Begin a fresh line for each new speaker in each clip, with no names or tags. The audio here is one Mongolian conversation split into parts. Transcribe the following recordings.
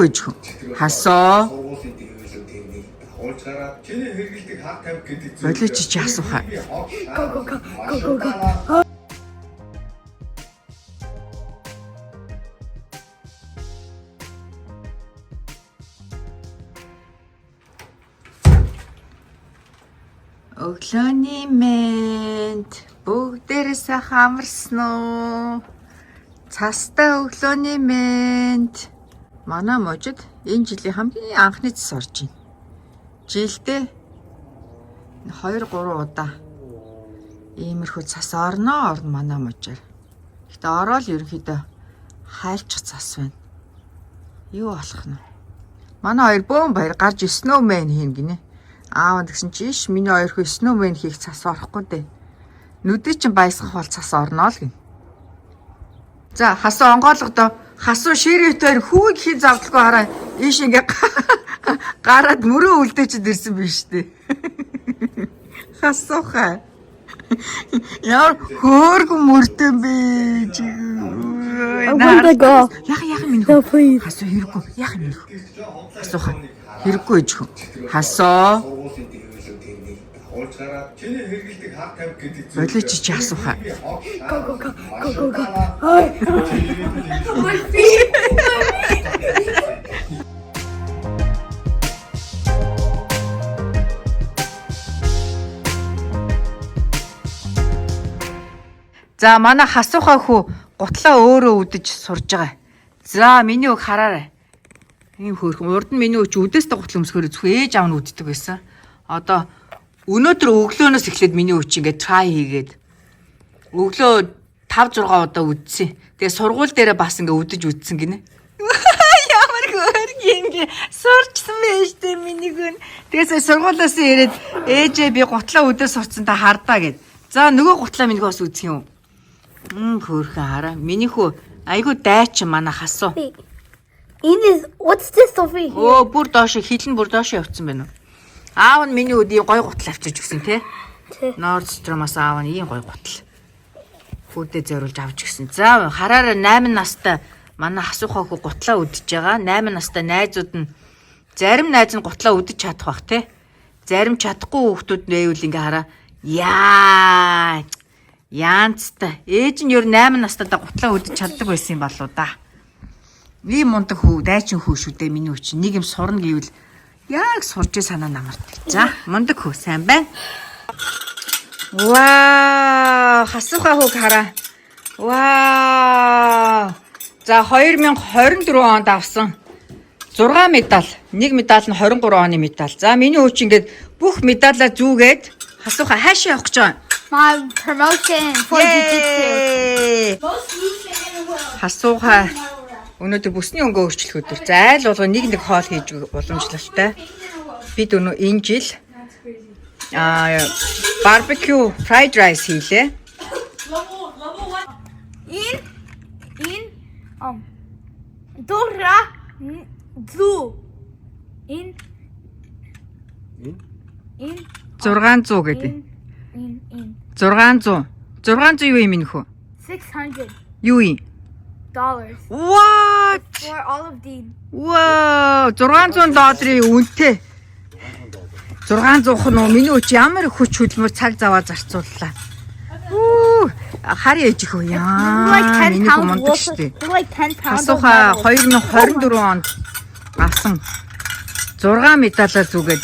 Хэрэггүй ч хүн. Хасоо. Болооч чи асууха. Го. Өглөөний мэнд бүгдээрээ сайхан амарсан уу? Цастай өглөөний мэнд. Манай можид энэ жилийн хамгийн анхны цас орж байна. Жилдээ 2-3 удаа иймэрхүү цас орно манай можаар. Гэтэ ороод ерөнхийдөө хайлчих цас байна. Юу болох нь? Манай хоёр бөөн баяр гарч snowman хийн гинэ. Аав гэсэн чи иш миний хоёр хөө snowman хийх цас орохгүй дээ. Нүдээ чинь баясгах бол цас орноо л гин. За хасуу онгойлгодоо хасуу ширээтэй хүүг хий завдалгүй хараа. Ийш ингээ гараад мөрөө үлдээчихэд ирсэн биш дээ. Хасууха. Яа хөөргөн мөрдөн бэ чи. Яг минь хөө. Хасуу хэрэггүй. Яг минь хөө. Хасууха. Хэрэггүй ч хүн. Хасоо. Болооч чи асууха. Го. За манай хасуухаа хүү гутлаа өөрөө үдэж сурж байгаа. За миний үг хараарай. Ийм хөөрхөн урд нь миний үч үдээстэй гутал өмсгөөр зөвхөн ээж аав нь үддэг байсан. Одоо өнөөдөр өглөөнөөс эхлээд миний үч ингээд try хийгээд өглөө 5-6 удаа үдсэн. Тэгээ сургууль дээрээ бас ингээд үдэж үдсэн гинэ. Ямар хөөрхөн юм сурчсан байж дээ миний гүн. Тэгээс сургуулиас ирээд ээжээ би гутлаа үдээ сурцсан та хардаа гэд. За нөгөө гутлаа миний бас үдсэх юм. Хөөрхөн хараа. Миний хүү айгу дайч манай хасуу.
What's this over here?
Оо бүр доош хилэн бүр доош явцсан байна уу? Аав нь миний үдийн гой гутал авчирч өгсөн тий. Nordstrom-аас аав нь ийм гой гутал. Хүүдээ зориулж авч өгсөн. За хараараа 8 настай манай хасуухаа хүү гутлаа үдчихэж байгаа. 8 настай найзууд нь зарим найз нь гутлаа үдэж чадах бах тий. Зарим чадахгүй хүүхдүүд нэвэл ингээ хараа. Яанцтай. Ээж нь ер 8 настайдаа гутлаа үдэж чаддаг байсан юм болоо да. Ийм мундаг хүү, дайчин хүү шүү дээ миний үч. Нэг юм сурна гэвэл яг сурч санаа намардаг. За, мундаг хүү сайн байна. Вау, хасуухаа хүүг хараа. Вау. За 2024 онд авсан 6 медаль. Нэг медаль нь 23 оны медаль. За миний үч ингээд бүх медалаа зүүгээд хасуухаа хаашаа явах гэж байгаа.
My promotion for jiu-jitsu.
Хасуухаа өнөөдөр бүсний өнгөө өөрчлөх өдөр. За айл болгоо нэг хоол хийж уламжлалтай. Бид өнөө энэ жил barbecue fried rice хийлээ.
Дора зүү.
600 гэдэг. 600. 600 юу юм нөхөө?
600
юу юм?
dollars.
What?
For all of these.
Wow, $600 үнэтэй. 600 нь миний үч ямар хүч хөдөлмөр цаг заваа зарцууллаа. Хари ээж хөө яа. Миний мундаг штэ. Хасуухаа 2024 онд авсан 6 медалаа зүгээд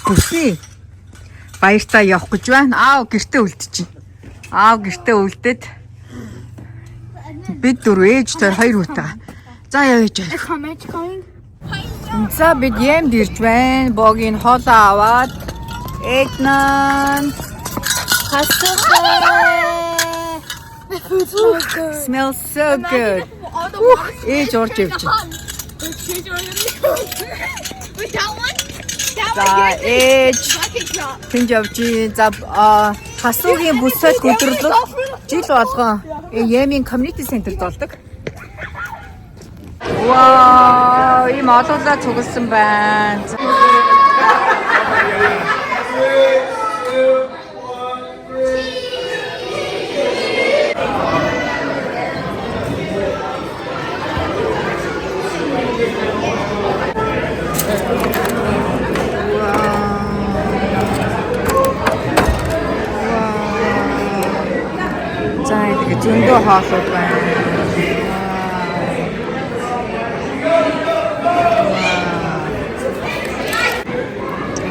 бүсний баяртаа явах гэж байна. Аав гэртээ үлдчихэв. Аав гэртээ үлдээд бид дөрөв ээж тэр хоёр хүүтэй. За явж байгаа. За бид ямд ирж байна. Богийн хоол аваад Эднан Smells so good. Ээж орж явж байна. За ээж тэнд явж за хасуугийн бүсэл хөдөрлөг жил болгоо Ямийн community center болдог. Вау, ийм олоолаа цугласан байна. зөндөө хоолууд байна.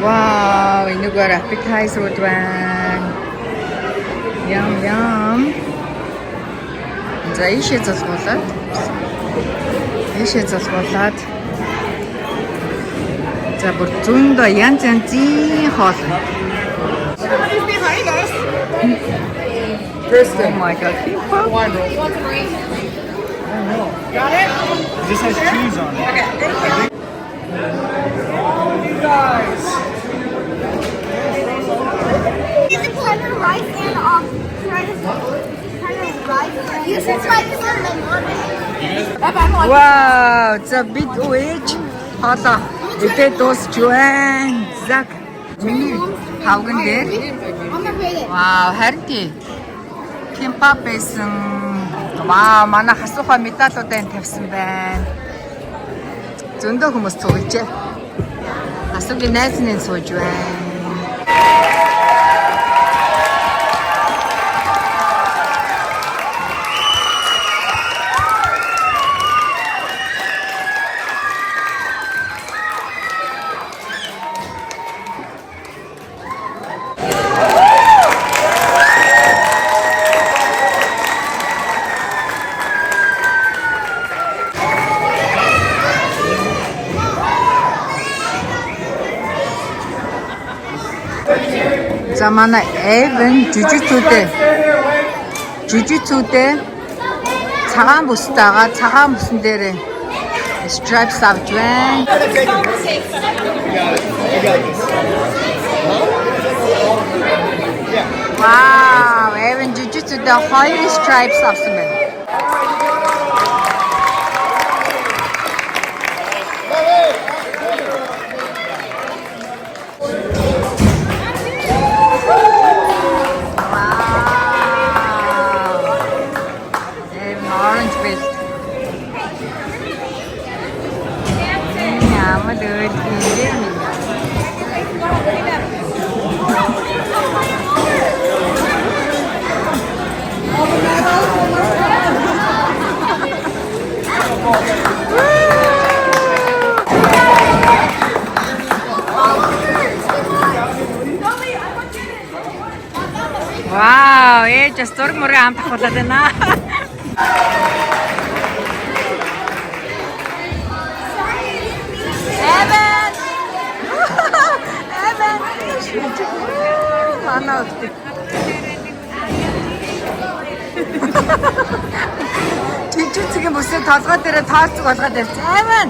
Вау, энэгээр appetizer байна. Ям. За ийшээ залгуулад. За бүр зөндөө янз янзын хоол.
Kristen.
Oh my god.
Wine roll. Got it? This has cheese on it. Okay. You guys.
Is it kind of rice and rice? You should try this one, my mom.
Wow, за бид ээж хоолоо идээд дуусч байна. Зак. Миний хавган дээр. Вау, харин тий. Кимпап байсан. Вау, манай хасуухай медалуудыг тавьсан байна. Зөндөө хүмүүс цуглжээ. Хасуугийн найз нь сууж байна. За манай Эвен жижигцүүдээ цагаан бүстэйгаа цагаан бүсэн дээр stripes авч байна. Вау, Эвен жижигцүүдээ 2 stripes авсан байна. Вау, just зураг мөрөө амтах болоод байна. Эвен. Манай өгдөг. Жижигцгийн бүсээ толгой дээрээ таарцэг болгоод ирсэн. Эвен.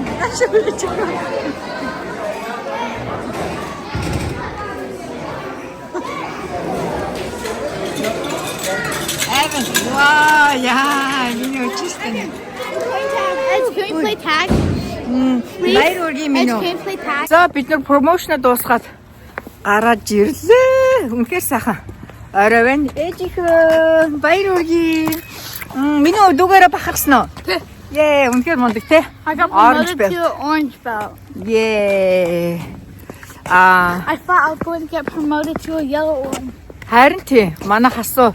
Wow, yeah, миний өчстэй.
Can we play tag?
Баяр үргийн минь.
Can we play tag?
За бид нар промошн дуусгаад гараад ирлээ. Үнэхээр сайхан. Орой байна. Ээжийнхээ баяр үргийн. Миний өдөгөөрөө бахарсан уу?
Тий.
Яа, үнэхээр мундаг те.
I got
Orange
promoted
belt.
to orange belt.
Yeah.
I thought I was going to get promoted to a yellow one.
Харин тий, манай хасуу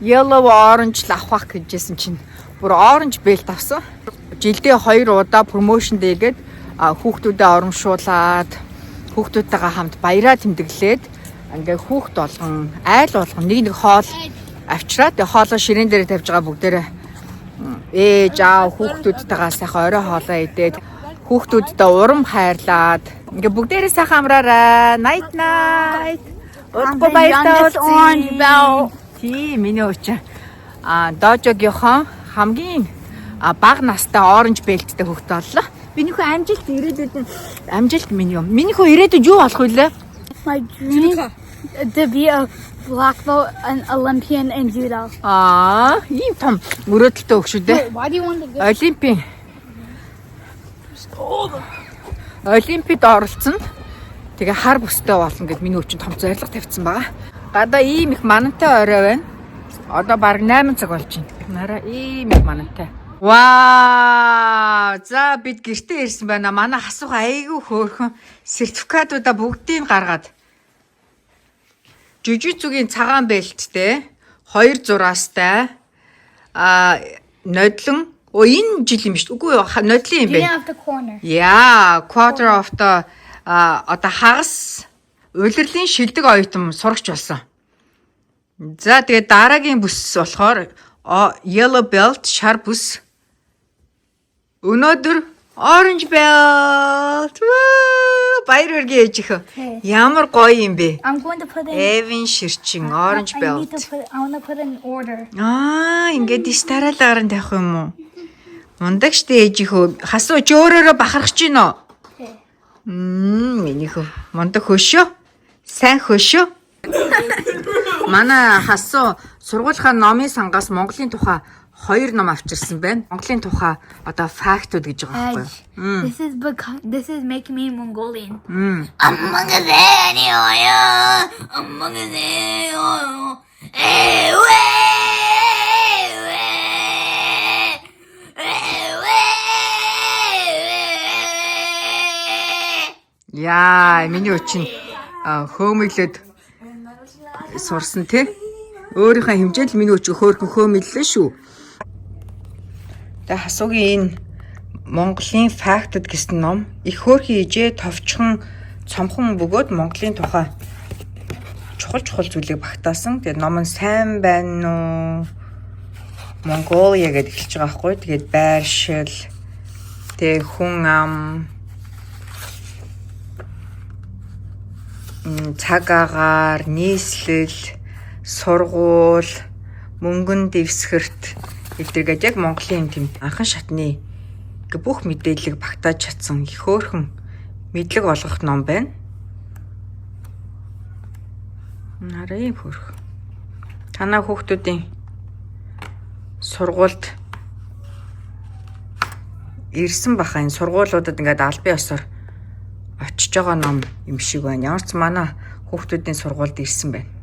yellow orange л авах гэжсэн чинь бүр orange belt авсан. Жилдээ 2 удаа промошн дээгээд хүүхдүүдэд оромшуулад хүүхдүүдтэйгээ хамт баяраа тэмдэглээд ингээ хүүхд болгон айл болгон нэг хоол авчраад хоолоо ширээн дээр тавьж байгаа бүгдээрээ ээж аав хүүхдүүдтэйгээ сайхан орой хоолоо идээд хүүхдүүдтэй урам хайрлаад ингээ бүгдээрээ сайхан амраарай. Night night. Удахгүй баяртай
orange belt.
Тий, миний өчөө доожогийнхоо хамгийн бага настай оранж бэлттэй хүүхэд боллоо. Минийхөө амжилт ирээдүйд нь амжилт миний юм. Минийхөө ирээдүйд юу болох вэ?
My dream to be a black belt, an Olympian in judo.
Ийм том мөрөөдөлтөө өгш үү дээ.
Why do you want to go?
Олимпиад оролцсон. Тэгээ хар бүстэй болно гэд миний өчөнд том зорилго тавьсан байгаа. Гадаа ийм их манантай орой байна. Одоо баг 8 цаг болж байна. Нараа ийм их манантай. Вау! За бид гэртээ ирсэн байна. Манай хасуух айгүй хөөрхөн сертификатуудаа бүгдийг гаргаад. Жижигцүгийн цагаан бэлттэй, 2 зураастай, нодлон энэ жил юм шүү дээ. Үгүй нодлын юм бэ.
Beginning of the corner.
Яа, quarter of the одоо хагас улирлын шилдэг оюутан сурагч болсон. За тэгээд дараагийн бүс болохоор yellow belt шар бүс. Өнөөдөр orange belt. Баяр хүргэе ээж их. Ямар гоё юм бэ?
I'm going to put in.
Эвин ширчин orange
I
belt.
need to put. I want to put in order.
Ингээд дистаралаар нь тавих юм уу? Мундаг штэ ээж ихөө. Хасуу ч өөрөөрөө бахарах ч гинөө.
Okay.
Миний хөө. Мундаг хөшөө. Сайн хөшөө. Манай хасуу сургуулийнхаа номын сангаас Монголын тухай 2 ном авчирсан байна. Монголын тухай одоо фактууд гэж байгаа байхгүй юу?
This is because this is making me Mongolian.
Яа, миний өчин хөөмөглөд сурсан тий. Өөрийнхөө хэмжээнд миний өчиг хөөрхөн хөөмөллөө шүү. Тэгээ хасуугийн энэ Монголын фактууд гэсэн ном их хөөрхөн ижээ товчхон цомхон бөгөөд Монголын тухай чухал зүйлийг багтаасан. Тэгээ ном нь сайн байна уу? Mongolia гэдэг хэлж байгаа байхгүй. Тэгээд байршил, тэгээ хүн ам, цаг агаар, нийслэл, сургуул, мөнгөн дэвсгэрт эвдэргээд яг Монголын тийм анхан шатны бүх мэдээллийг багтааж чадсан их хөөрхөн мэдлэг олгох ном байна. Нарийн хөөрхөн. Танаа хүүхдүүдийн сургуульд ирсэн баха энэ сургуулиудад ингээд албан ёсоор очиж байгаа ном юм шиг байна. Ямар ч манай хүүхдүүдийн сургуульд ирсэн байна.